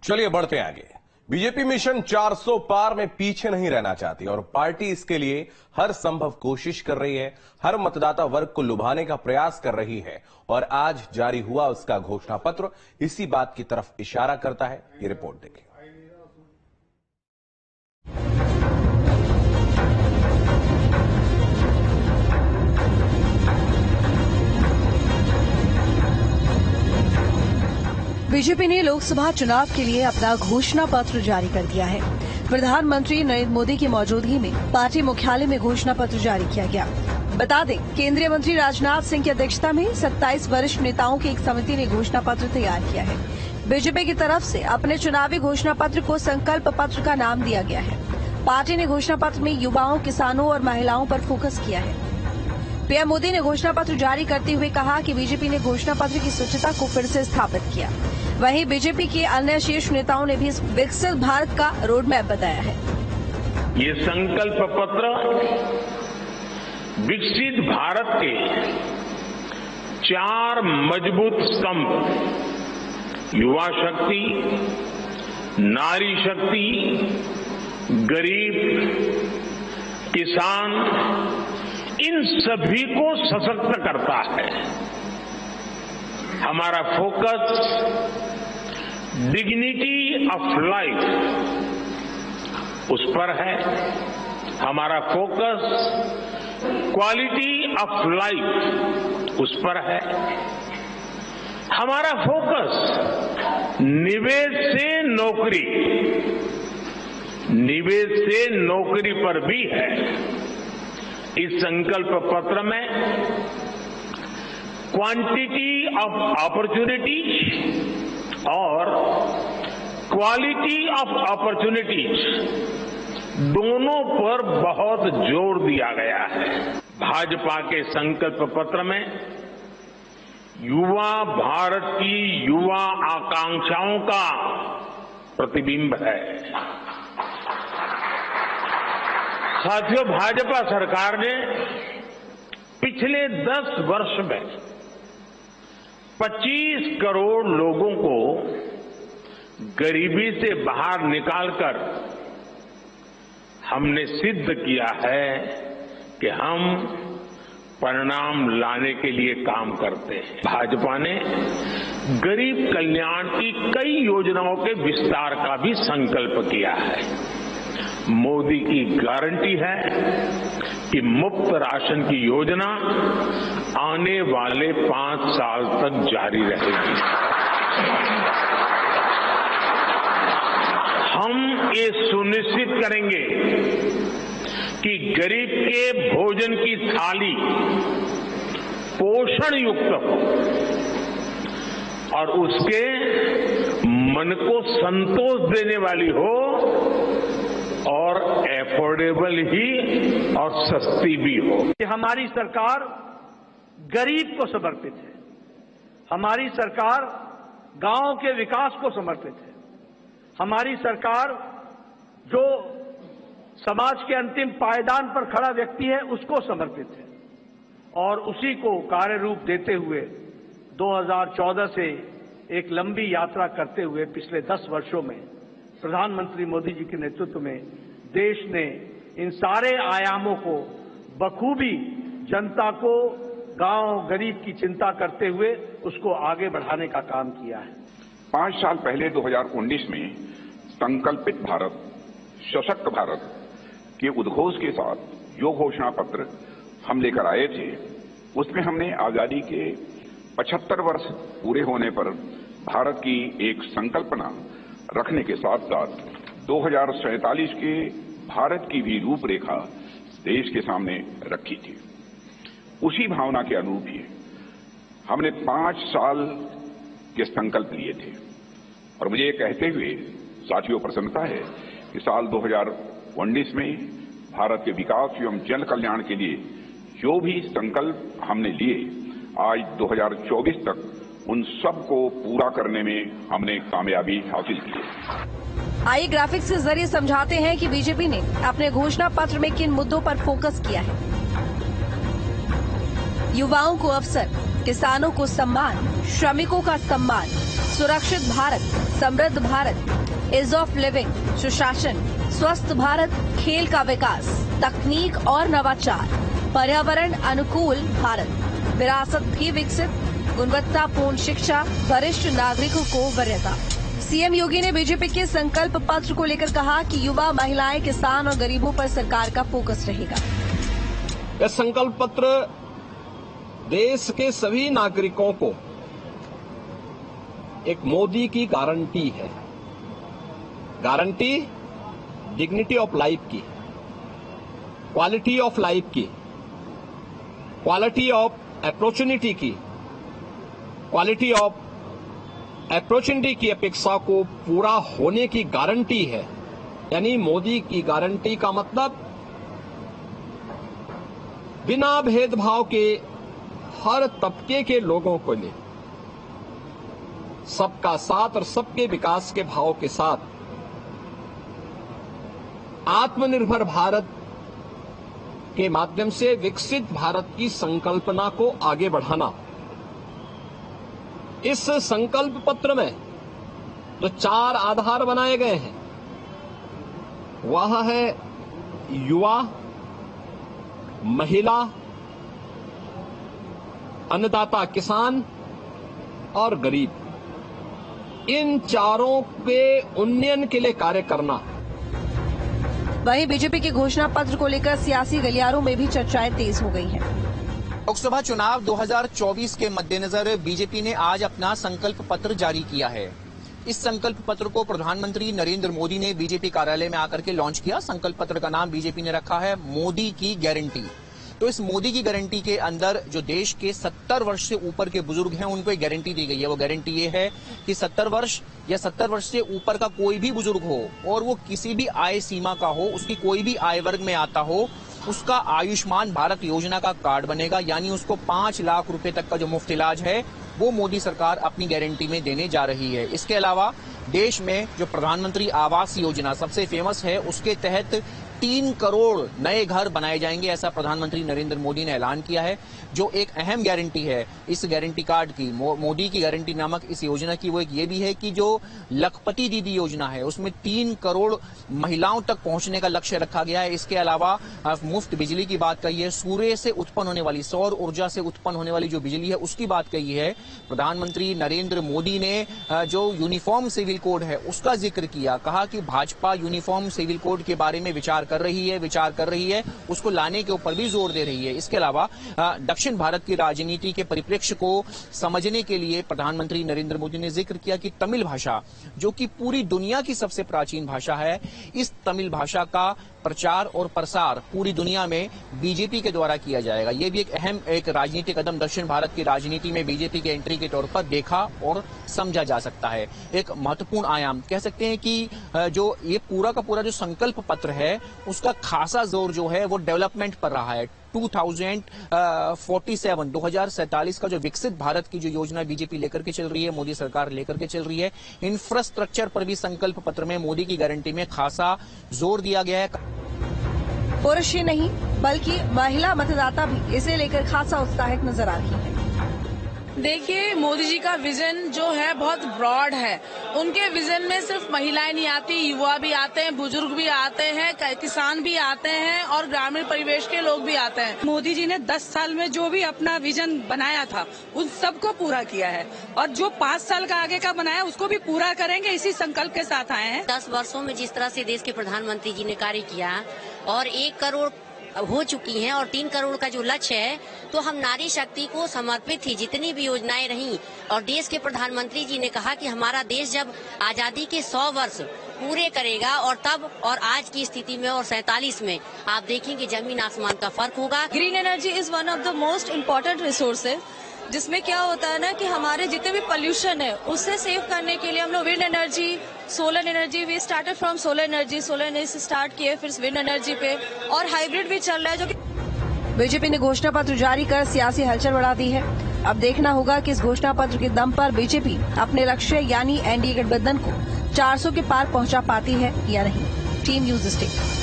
चलिए बढ़ते हैं आगे। बीजेपी मिशन 400 पार में पीछे नहीं रहना चाहती और पार्टी इसके लिए हर संभव कोशिश कर रही है, हर मतदाता वर्ग को लुभाने का प्रयास कर रही है और आज जारी हुआ उसका घोषणा पत्र इसी बात की तरफ इशारा करता है। ये रिपोर्ट देखिए। बीजेपी ने लोकसभा चुनाव के लिए अपना घोषणा पत्र जारी कर दिया है। प्रधानमंत्री नरेंद्र मोदी की मौजूदगी में पार्टी मुख्यालय में घोषणा पत्र जारी किया गया। बता दें, केंद्रीय मंत्री राजनाथ सिंह की अध्यक्षता में 27 वरिष्ठ नेताओं की एक समिति ने घोषणा पत्र तैयार किया है। बीजेपी की तरफ से अपने चुनावी घोषणा पत्र को संकल्प पत्र का नाम दिया गया है। पार्टी ने घोषणा पत्र में युवाओं, किसानों और महिलाओं पर फोकस किया है। पीएम मोदी ने घोषणा पत्र जारी करते हुए कहा कि बीजेपी ने घोषणा पत्र की स्वच्छता को फिर से स्थापित किया। वहीं बीजेपी के अन्य शीर्ष नेताओं ने भी इस विकसित भारत का रोड मैप बताया है। ये संकल्प पत्र विकसित भारत के 4 मजबूत स्तंभ युवा शक्ति, नारी शक्ति, गरीब, किसान, इन सभी को सशक्त करता है। हमारा फोकस डिग्निटी ऑफ लाइफ उस पर है। हमारा फोकस क्वालिटी ऑफ लाइफ उस पर है। हमारा फोकस निवेश से नौकरी पर भी है। इस संकल्प पत्र में क्वांटिटी ऑफ अपॉर्चुनिटीज और क्वालिटी ऑफ अपॉर्चुनिटीज दोनों पर बहुत जोर दिया गया है। भाजपा के संकल्प पत्र में युवा भारत की युवा आकांक्षाओं का प्रतिबिंब है। साथियों, भाजपा सरकार ने पिछले 10 वर्ष में 25 करोड़ लोगों को गरीबी से बाहर निकालकर हमने सिद्ध किया है कि हम परिणाम लाने के लिए काम करते हैं। भाजपा ने गरीब कल्याण की कई योजनाओं के विस्तार का भी संकल्प किया है। मोदी की गारंटी है कि मुफ्त राशन की योजना आने वाले 5 साल तक जारी रहेगी। हम ये सुनिश्चित करेंगे कि गरीब के भोजन की थाली पोषण युक्त हो और उसके मन को संतोष देने वाली हो और एफोर्डेबल ही और सस्ती भी हो। हमारी सरकार गरीब को समर्पित है। हमारी सरकार गांव के विकास को समर्पित है। हमारी सरकार जो समाज के अंतिम पायदान पर खड़ा व्यक्ति है उसको समर्पित है और उसी को कार्य रूप देते हुए 2014 से एक लंबी यात्रा करते हुए पिछले 10 वर्षों में प्रधानमंत्री मोदी जी के नेतृत्व में देश ने इन सारे आयामों को बखूबी जनता को, गांव गरीब की चिंता करते हुए उसको आगे बढ़ाने का काम किया है। 5 साल पहले 2019 में संकल्पित भारत, सशक्त भारत के उद्घोष के साथ जो घोषणा पत्र हम लेकर आए थे, उसमें हमने आजादी के 75 वर्ष पूरे होने पर भारत की एक संकल्पना रखने के साथ साथ 2047 के भारत की भी रूपरेखा देश के सामने रखी थी। उसी भावना के अनुरूप ही हमने 5 साल के संकल्प लिए थे और मुझे ये कहते हुए साथियों प्रसन्नता है कि साल 2019 में भारत के विकास एवं जन कल्याण के लिए जो भी संकल्प हमने लिए, आज 2024 तक उन सब को पूरा करने में हमने कामयाबी हासिल की है। आइए ग्राफिक्स के जरिए समझाते हैं कि बीजेपी ने अपने घोषणा पत्र में किन मुद्दों पर फोकस किया है। युवाओं को अवसर, किसानों को सम्मान, श्रमिकों का सम्मान, सुरक्षित भारत, समृद्ध भारत, इज ऑफ लिविंग, सुशासन, स्वस्थ भारत, खेल का विकास, तकनीक और नवाचार, पर्यावरण अनुकूल भारत, विरासत भी विकसित, गुणवत्तापूर्ण शिक्षा, वरिष्ठ नागरिकों को वरीयता। सीएम योगी ने बीजेपी के संकल्प पत्र को लेकर कहा कि युवा, महिलाएं, किसान और गरीबों पर सरकार का फोकस रहेगा। यह संकल्प पत्र देश के सभी नागरिकों को एक मोदी की गारंटी है। गारंटी डिग्निटी ऑफ लाइफ की, क्वालिटी ऑफ लाइफ की, क्वालिटी ऑफ अपॉर्चुनिटी की, क्वालिटी ऑफ अपॉर्चुनिटी की अपेक्षा को पूरा होने की गारंटी है। यानी मोदी की गारंटी का मतलब बिना भेदभाव के हर तबके के लोगों को लिए सबका साथ और सबके विकास के भाव के साथ आत्मनिर्भर भारत के माध्यम से विकसित भारत की संकल्पना को आगे बढ़ाना। इस संकल्प पत्र में जो 4 आधार बनाए गए हैं वह है युवा, महिला, अन्नदाता किसान और गरीब। इन चारों के उन्नयन के लिए कार्य करना। वहीं बीजेपी के घोषणा पत्र को लेकर सियासी गलियारों में भी चर्चाएं तेज हो गई हैं। लोकसभा चुनाव 2024 के मद्देनजर बीजेपी ने आज अपना संकल्प पत्र जारी किया है। इस संकल्प पत्र को प्रधानमंत्री नरेंद्र मोदी ने बीजेपी कार्यालय में आकर के लॉन्च किया। संकल्प पत्र का नाम बीजेपी ने रखा है मोदी की गारंटी। तो इस मोदी की गारंटी के अंदर जो देश के 70 वर्ष से ऊपर के बुजुर्ग हैं उनको एक गारंटी दी गई है। वो गारंटी ये है कि 70 वर्ष या 70 वर्ष से ऊपर का कोई भी बुजुर्ग हो और वो किसी भी आय सीमा का हो, उसकी कोई भी आय वर्ग में आता हो, उसका आयुष्मान भारत योजना का कार्ड बनेगा। यानी उसको 5 लाख रुपए तक का जो मुफ्त इलाज है वो मोदी सरकार अपनी गारंटी में देने जा रही है। इसके अलावा देश में जो प्रधानमंत्री आवास योजना सबसे फेमस है, उसके तहत 3 करोड़ नए घर बनाए जाएंगे, ऐसा प्रधानमंत्री नरेंद्र मोदी ने ऐलान किया है। जो एक अहम गारंटी है इस गारंटी कार्ड की, मोदी की गारंटी नामक इस योजना की, वो एक ये भी है कि जो लखपति दीदी योजना है उसमें 3 करोड़ महिलाओं तक पहुंचने का लक्ष्य रखा गया है। इसके अलावा मुफ्त बिजली की बात कही है, सूर्य से उत्पन्न होने वाली, सौर ऊर्जा से उत्पन्न होने वाली जो बिजली है उसकी बात कही है। प्रधानमंत्री नरेंद्र मोदी ने जो यूनिफॉर्म सिविल कोड है उसका जिक्र किया, कहा कि भाजपा यूनिफॉर्म सिविल कोड के बारे में विचार कर रही है, उसको लाने के ऊपर भी जोर दे रही है। इसके अलावा दक्षिण भारत की राजनीति के परिप्रेक्ष्य को समझने के लिए प्रधानमंत्री नरेंद्र मोदी ने जिक्र किया कि तमिल भाषा, जो कि पूरी दुनिया की सबसे प्राचीन भाषा है, इस तमिल भाषा का प्रचार और प्रसार पूरी दुनिया में बीजेपी के द्वारा किया जाएगा। ये भी एक अहम राजनीतिक कदम दक्षिण भारत की राजनीति में बीजेपी के एंट्री के तौर पर देखा और समझा जा सकता है। एक महत्वपूर्ण आयाम कह सकते हैं कि जो ये पूरा का पूरा जो संकल्प पत्र है उसका खासा जोर जो है वो डेवलपमेंट पर रहा है। 2047 का जो विकसित भारत की जो योजना बीजेपी लेकर के चल रही है, मोदी सरकार लेकर के चल रही है, इंफ्रास्ट्रक्चर पर भी संकल्प पत्र में मोदी की गारंटी में खासा जोर दिया गया है। पुरुष ही नहीं बल्कि महिला मतदाता भी इसे लेकर खासा उत्साहित नजर आ रही है। देखिए, मोदी जी का विजन जो है बहुत ब्रॉड है। उनके विजन में सिर्फ महिलाएं नहीं आती, युवा भी आते हैं, बुजुर्ग भी आते हैं, किसान भी आते हैं और ग्रामीण परिवेश के लोग भी आते हैं। मोदी जी ने 10 साल में जो भी अपना विजन बनाया था उन सबको पूरा किया है और जो 5 साल का आगे का बनाया उसको भी पूरा करेंगे, इसी संकल्प के साथ आए हैं। 10 वर्षों में जिस तरह से देश के प्रधानमंत्री जी ने कार्य किया और 1 करोड़ हो चुकी हैं और 3 करोड़ का जो लक्ष्य है, तो हम नारी शक्ति को समर्पित थी जितनी भी योजनाएं रहीं। और देश के प्रधानमंत्री जी ने कहा कि हमारा देश जब आजादी के 100 वर्ष पूरे करेगा और तब और आज की स्थिति में और 47 में आप देखेंगे जमीन आसमान का फर्क होगा। Green energy is one of the most important resources, जिसमें क्या होता है ना कि हमारे जितने भी पोल्यूशन है उससे सेव करने के लिए हम लोग wind energy, solar energy, we started from solar energy से स्टार्ट किए, फिर विंड एनर्जी पे और हाइब्रिड भी चल रहा है। जो कि बीजेपी ने घोषणा पत्र जारी कर सियासी हलचल बढ़ा दी है। अब देखना होगा कि इस घोषणा पत्र के दम पर बीजेपी अपने लक्ष्य यानी एनडीए गठबंधन को 400 के पार पहुंचा पाती है या नहीं। Team news state.